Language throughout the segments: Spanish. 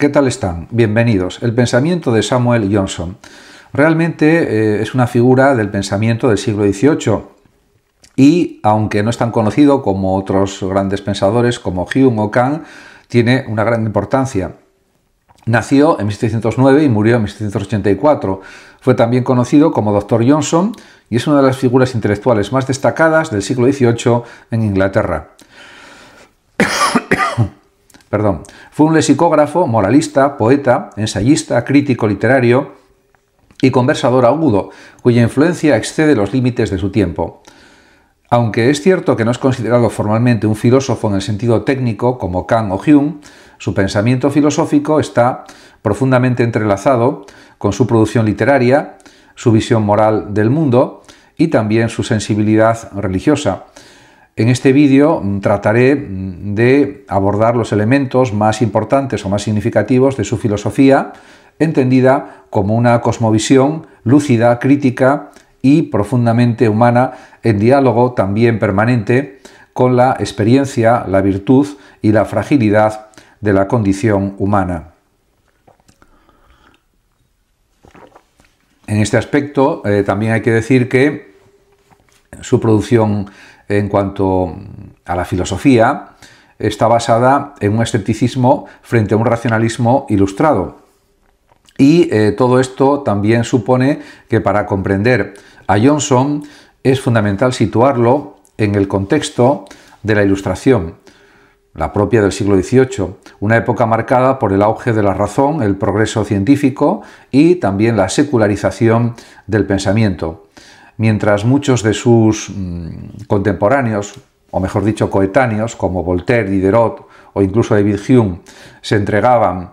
¿Qué tal están? Bienvenidos. El pensamiento de Samuel Johnson. Realmente es una figura del pensamiento del siglo XVIII y, aunque no es tan conocido como otros grandes pensadores como Hume o Kant, tiene una gran importancia. Nació en 1709 y murió en 1784. Fue también conocido como Dr. Johnson y es una de las figuras intelectuales más destacadas del siglo XVIII en Inglaterra. Fue un lexicógrafo, moralista, poeta, ensayista, crítico literario y conversador agudo, cuya influencia excede los límites de su tiempo. Aunque es cierto que no es considerado formalmente un filósofo en el sentido técnico como Kant o Hume, su pensamiento filosófico está profundamente entrelazado con su producción literaria, su visión moral del mundo y también su sensibilidad religiosa. En este vídeo trataré de abordar los elementos más importantes o más significativos de su filosofía, entendida como una cosmovisión lúcida, crítica y profundamente humana, en diálogo también permanente con la experiencia, la virtud y la fragilidad de la condición humana. En este aspecto también hay que decir que su producción en cuanto a la filosofía está basada en un escepticismo frente a un racionalismo ilustrado. Y todo esto también supone que para comprender a Johnson es fundamental situarlo en el contexto de la Ilustración, la propia del siglo XVIII, una época marcada por el auge de la razón, el progreso científico y también la secularización del pensamiento. Mientras muchos de sus contemporáneos, o mejor dicho coetáneos, como Voltaire, Diderot o incluso David Hume, se entregaban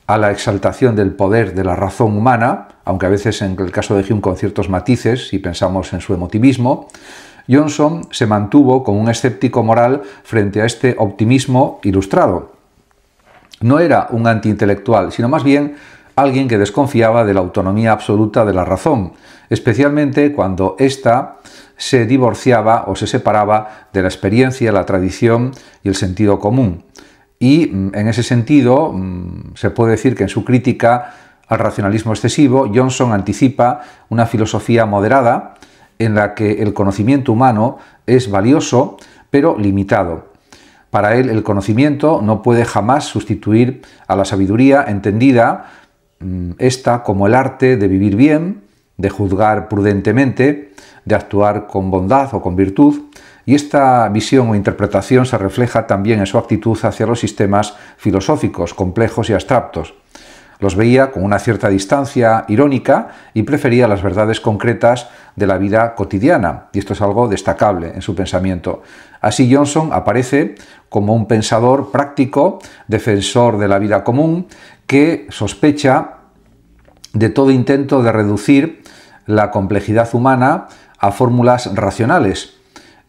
a la exaltación del poder de la razón humana, aunque a veces en el caso de Hume con ciertos matices, si pensamos en su emotivismo, Johnson se mantuvo como un escéptico moral frente a este optimismo ilustrado. No era un antiintelectual, sino más bien alguien que desconfiaba de la autonomía absoluta de la razón, especialmente cuando ésta se divorciaba o se separaba de la experiencia, la tradición y el sentido común. Y en ese sentido se puede decir que en su crítica al racionalismo excesivo, Johnson anticipa una filosofía moderada en la que el conocimiento humano es valioso pero limitado. Para él el conocimiento no puede jamás sustituir a la sabiduría entendida esta como el arte de vivir bien, de juzgar prudentemente, de actuar con bondad o con virtud, y esta visión o interpretación se refleja también en su actitud hacia los sistemas filosóficos complejos y abstractos. Los veía con una cierta distancia irónica y prefería las verdades concretas de la vida cotidiana, y esto es algo destacable en su pensamiento. Así Johnson aparece como un pensador práctico, defensor de la vida común, que sospecha de todo intento de reducir la complejidad humana a fórmulas racionales.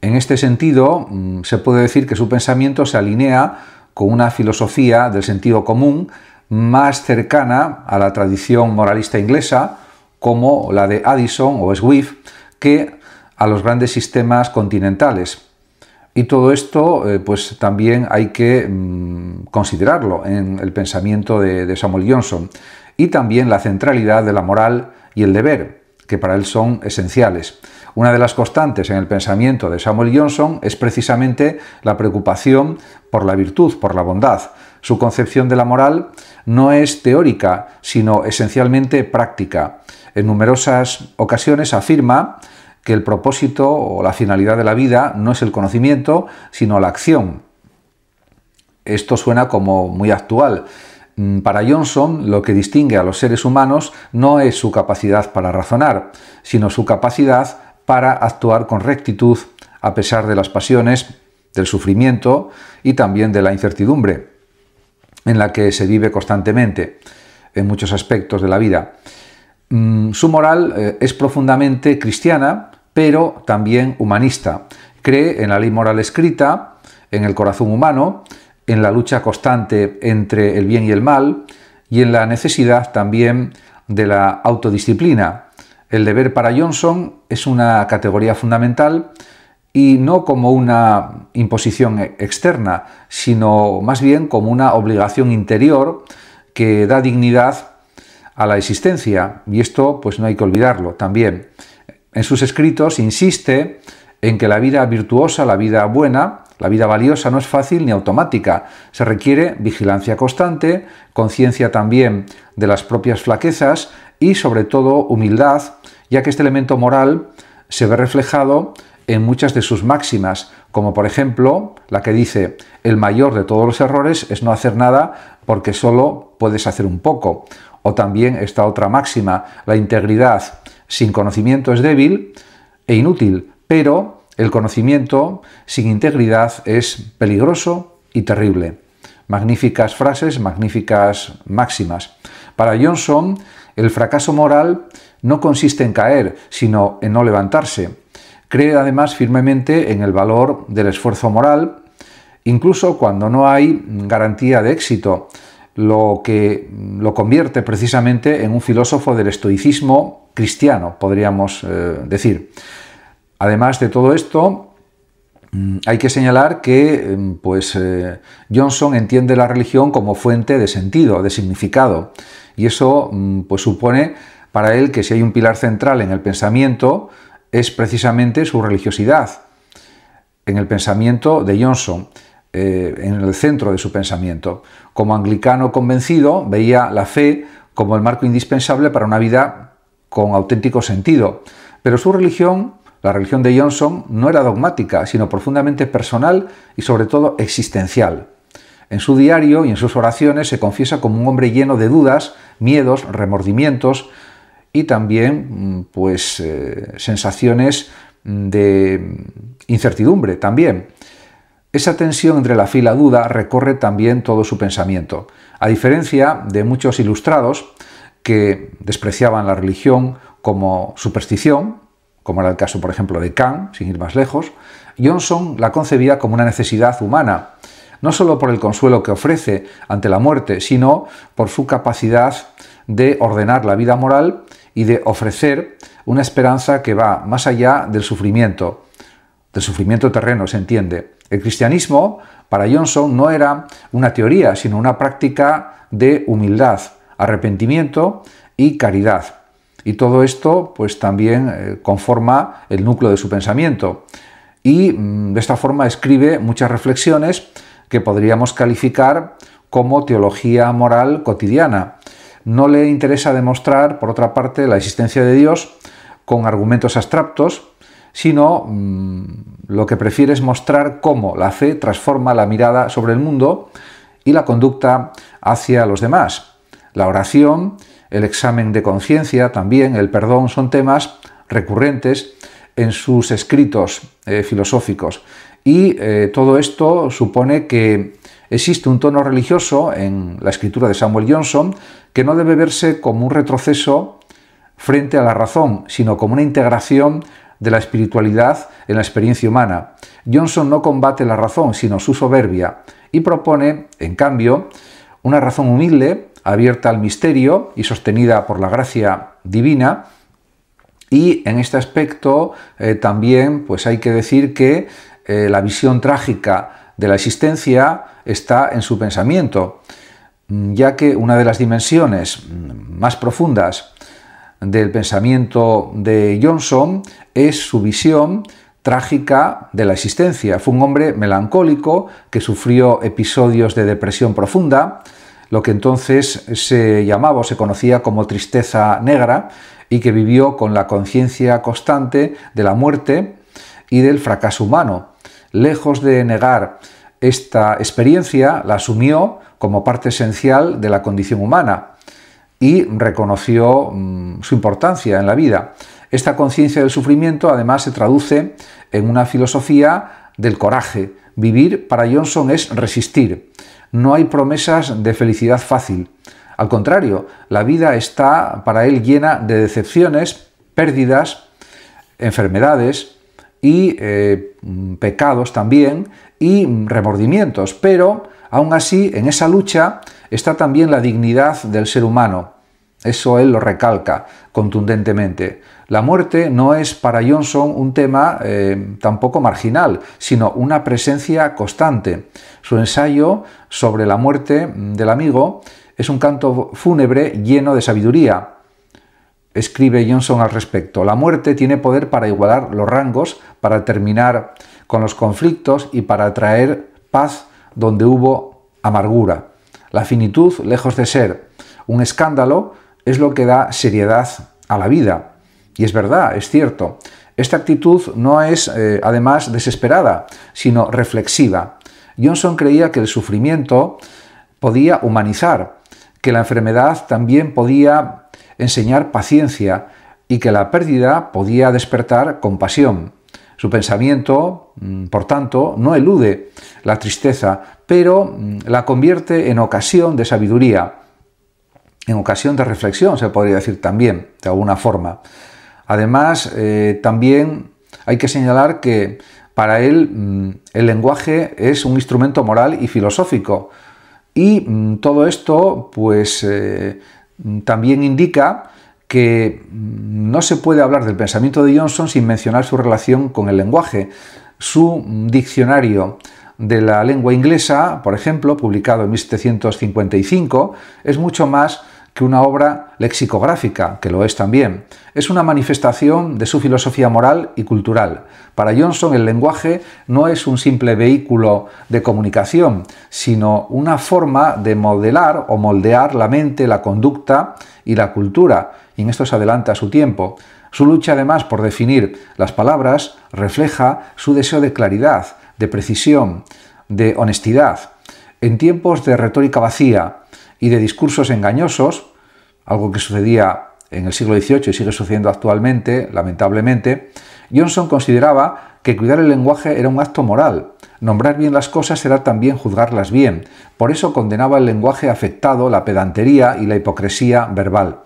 En este sentido, se puede decir que su pensamiento se alinea con una filosofía del sentido común más cercana a la tradición moralista inglesa, como la de Addison o Swift, que a los grandes sistemas continentales. Y todo esto pues también hay que considerarlo en el pensamiento de Samuel Johnson, y también la centralidad de la moral y el deber, que para él son esenciales. Una de las constantes en el pensamiento de Samuel Johnson es precisamente la preocupación por la virtud, por la bondad. Su concepción de la moral no es teórica, sino esencialmente práctica. En numerosas ocasiones afirma que el propósito o la finalidad de la vida no es el conocimiento, sino la acción. Esto suena como muy actual. Para Johnson, lo que distingue a los seres humanos no es su capacidad para razonar, sino su capacidad para actuar con rectitud a pesar de las pasiones, del sufrimiento y también de la incertidumbre en la que se vive constantemente en muchos aspectos de la vida. Su moral es profundamente cristiana, pero también humanista. Cree en la ley moral escrita, en el corazón humano, en la lucha constante entre el bien y el mal y en la necesidad también de la autodisciplina. El deber para Johnson es una categoría fundamental y no como una imposición externa, sino más bien como una obligación interior que da dignidad a la existencia, y esto pues no hay que olvidarlo también. En sus escritos insiste en que la vida virtuosa, la vida buena, la vida valiosa no es fácil ni automática. Se requiere vigilancia constante, conciencia también de las propias flaquezas y sobre todo humildad, ya que este elemento moral se ve reflejado en muchas de sus máximas, como por ejemplo la que dice: el mayor de todos los errores es no hacer nada porque solo puedes hacer un poco. O también esta otra máxima: la integridad sin conocimiento es débil e inútil, pero el conocimiento sin integridad es peligroso y terrible. Magníficas frases, magníficas máximas. Para Johnson, el fracaso moral no consiste en caer, sino en no levantarse. Cree además firmemente en el valor del esfuerzo moral, incluso cuando no hay garantía de éxito, lo que lo convierte precisamente en un filósofo del estoicismo cristiano, podríamos decir. Además de todo esto, hay que señalar que Johnson entiende la religión como fuente de sentido, de significado, y eso pues supone para él que si hay un pilar central en el pensamiento es precisamente su religiosidad. En el pensamiento de Johnson, en el centro de su pensamiento. Como anglicano convencido, veía la fe como el marco indispensable para una vida con auténtico sentido. Pero su religión, la religión de Johnson, no era dogmática, sino profundamente personal y sobre todo existencial. En su diario y en sus oraciones se confiesa como un hombre lleno de dudas, miedos, remordimientos y también sensaciones de incertidumbre también. Esa tensión entre la fe y la duda recorre también todo su pensamiento. A diferencia de muchos ilustrados que despreciaban la religión como superstición, como era el caso, por ejemplo, de Kant, sin ir más lejos, Johnson la concebía como una necesidad humana, no solo por el consuelo que ofrece ante la muerte, sino por su capacidad de ordenar la vida moral y de ofrecer una esperanza que va más allá del sufrimiento terreno, se entiende. El cristianismo, para Johnson, no era una teoría, sino una práctica de humildad, arrepentimiento y caridad. Y todo esto, pues también conforma el núcleo de su pensamiento. Y de esta forma escribe muchas reflexiones que podríamos calificar como teología moral cotidiana. No le interesa demostrar, por otra parte, la existencia de Dios con argumentos abstractos, sino lo que prefiere es mostrar cómo la fe transforma la mirada sobre el mundo y la conducta hacia los demás. La oración, el examen de conciencia, también el perdón, son temas recurrentes en sus escritos filosóficos. Y todo esto supone que existe un tono religioso en la escritura de Samuel Johnson que no debe verse como un retroceso frente a la razón, sino como una integración de la espiritualidad en la experiencia humana. Johnson no combate la razón, sino su soberbia, y propone, en cambio, una razón humilde, abierta al misterio y sostenida por la gracia divina. Y en este aspecto también pues hay que decir que la visión trágica de la existencia está en su pensamiento, ya que una de las dimensiones más profundas del pensamiento de Johnson es su visión trágica de la existencia. Fue un hombre melancólico que sufrió episodios de depresión profunda, lo que entonces se llamaba o se conocía como tristeza negra, y que vivió con la conciencia constante de la muerte y del fracaso humano. Lejos de negar esta experiencia, la asumió como parte esencial de la condición humana y reconoció su importancia en la vida. Esta conciencia del sufrimiento además se traduce en una filosofía del coraje. Vivir para Johnson es resistir. No hay promesas de felicidad fácil. Al contrario, la vida está para él llena de decepciones, pérdidas, enfermedades y pecados también y remordimientos. Pero aún así, en esa lucha está también la dignidad del ser humano. Eso él lo recalca contundentemente. La muerte no es para Johnson un tema tampoco marginal, sino una presencia constante. Su ensayo sobre la muerte del amigo es un canto fúnebre lleno de sabiduría. Escribe Johnson al respecto: la muerte tiene poder para igualar los rangos, para terminar con los conflictos y para traer paz donde hubo amargura. La finitud, lejos de ser un escándalo, es lo que da seriedad a la vida. Y es verdad, es cierto. Esta actitud no es, además, desesperada, sino reflexiva. Johnson creía que el sufrimiento podía humanizar, que la enfermedad también podía enseñar paciencia y que la pérdida podía despertar compasión. Su pensamiento, por tanto, no elude la tristeza, pero la convierte en ocasión de sabiduría, en ocasión de reflexión, se podría decir también, de alguna forma. Además, también hay que señalar que para él el lenguaje es un instrumento moral y filosófico. Y todo esto, pues, también indica que no se puede hablar del pensamiento de Johnson sin mencionar su relación con el lenguaje. Su diccionario de la lengua inglesa, por ejemplo, publicado en 1755, es mucho más que una obra lexicográfica, que lo es también. Es una manifestación de su filosofía moral y cultural. Para Johnson, el lenguaje no es un simple vehículo de comunicación, sino una forma de modelar o moldear la mente, la conducta y la cultura, y en esto se adelanta a su tiempo. Su lucha, además, por definir las palabras refleja su deseo de claridad, de precisión, de honestidad. En tiempos de retórica vacía y de discursos engañosos, algo que sucedía en el siglo XVIII y sigue sucediendo actualmente, lamentablemente, Johnson consideraba que cuidar el lenguaje era un acto moral. Nombrar bien las cosas era también juzgarlas bien. Por eso condenaba el lenguaje afectado, la pedantería y la hipocresía verbal.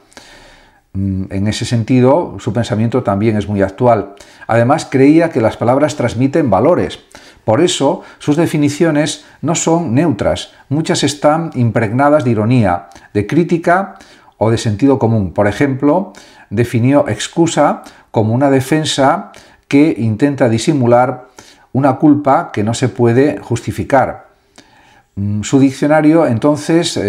En ese sentido, su pensamiento también es muy actual. Además, creía que las palabras transmiten valores. Por eso, sus definiciones no son neutras. Muchas están impregnadas de ironía, de crítica o de sentido común. Por ejemplo, definió excusa como una defensa que intenta disimular una culpa que no se puede justificar. Su diccionario, entonces,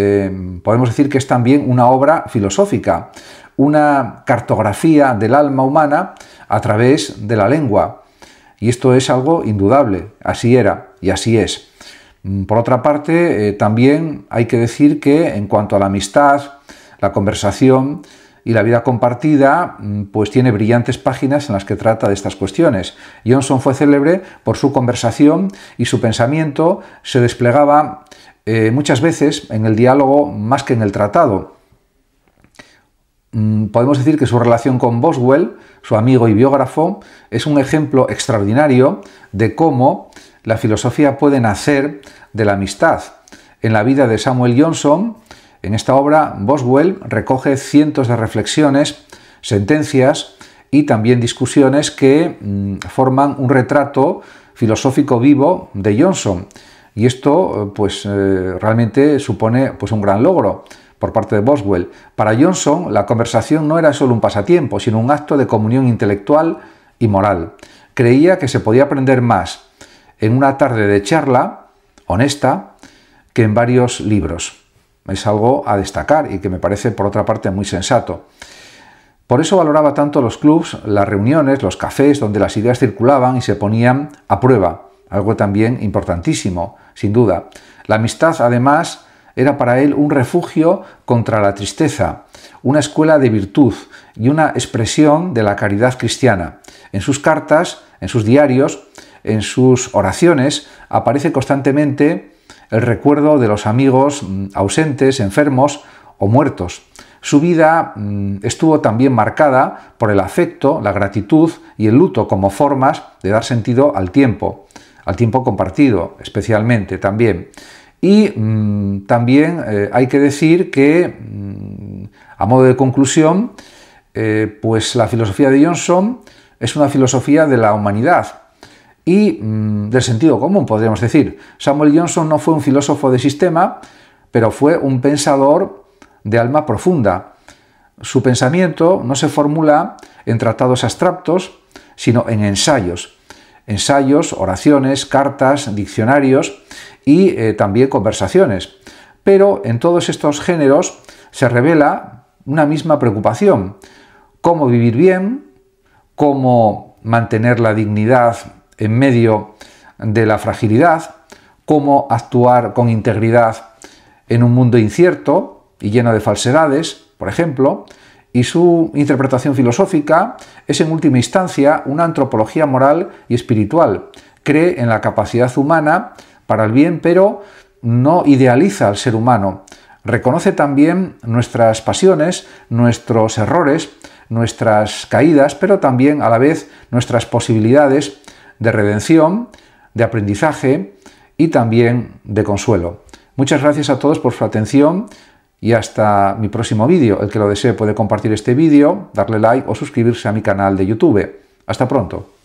podemos decir que es también una obra filosófica, una cartografía del alma humana a través de la lengua. Y esto es algo indudable, así era y así es. Por otra parte, también hay que decir que en cuanto a la amistad, la conversación y la vida compartida, pues tiene brillantes páginas en las que trata de estas cuestiones. Johnson fue célebre por su conversación y su pensamiento se desplegaba muchas veces en el diálogo más que en el tratado. Podemos decir que su relación con Boswell, su amigo y biógrafo, es un ejemplo extraordinario de cómo la filosofía puede nacer de la amistad. En la vida de Samuel Johnson, en esta obra, Boswell recoge cientos de reflexiones, sentencias y también discusiones que forman un retrato filosófico vivo de Johnson. Y esto pues, realmente supone pues, un gran logro por parte de Boswell. Para Johnson, la conversación no era solo un pasatiempo, sino un acto de comunión intelectual y moral. Creía que se podía aprender más en una tarde de charla honesta que en varios libros. Es algo a destacar y que me parece, por otra parte, muy sensato. Por eso valoraba tanto los clubs, las reuniones, los cafés, donde las ideas circulaban y se ponían a prueba. Algo también importantísimo, sin duda. La amistad, además, era para él un refugio contra la tristeza, una escuela de virtud y una expresión de la caridad cristiana. En sus cartas, en sus diarios, en sus oraciones, aparece constantemente el recuerdo de los amigos ausentes, enfermos o muertos. Su vida estuvo también marcada por el afecto, la gratitud y el luto como formas de dar sentido al tiempo compartido, especialmente también. Y también hay que decir que, a modo de conclusión, pues la filosofía de Johnson es una filosofía de la humanidad y del sentido común, podríamos decir. Samuel Johnson no fue un filósofo de sistema, pero fue un pensador de alma profunda. Su pensamiento no se formula en tratados abstractos, sino en ensayos. Ensayos, oraciones, cartas, diccionarios y también conversaciones. Pero en todos estos géneros se revela una misma preocupación: cómo vivir bien, cómo mantener la dignidad en medio de la fragilidad, cómo actuar con integridad en un mundo incierto y lleno de falsedades, por ejemplo, y su interpretación filosófica es en última instancia una antropología moral y espiritual. Cree en la capacidad humana para el bien, pero no idealiza al ser humano. Reconoce también nuestras pasiones, nuestros errores, nuestras caídas, pero también a la vez nuestras posibilidades de redención, de aprendizaje y también de consuelo. Muchas gracias a todos por su atención y hasta mi próximo vídeo. El que lo desee puede compartir este vídeo, darle like o suscribirse a mi canal de YouTube. Hasta pronto.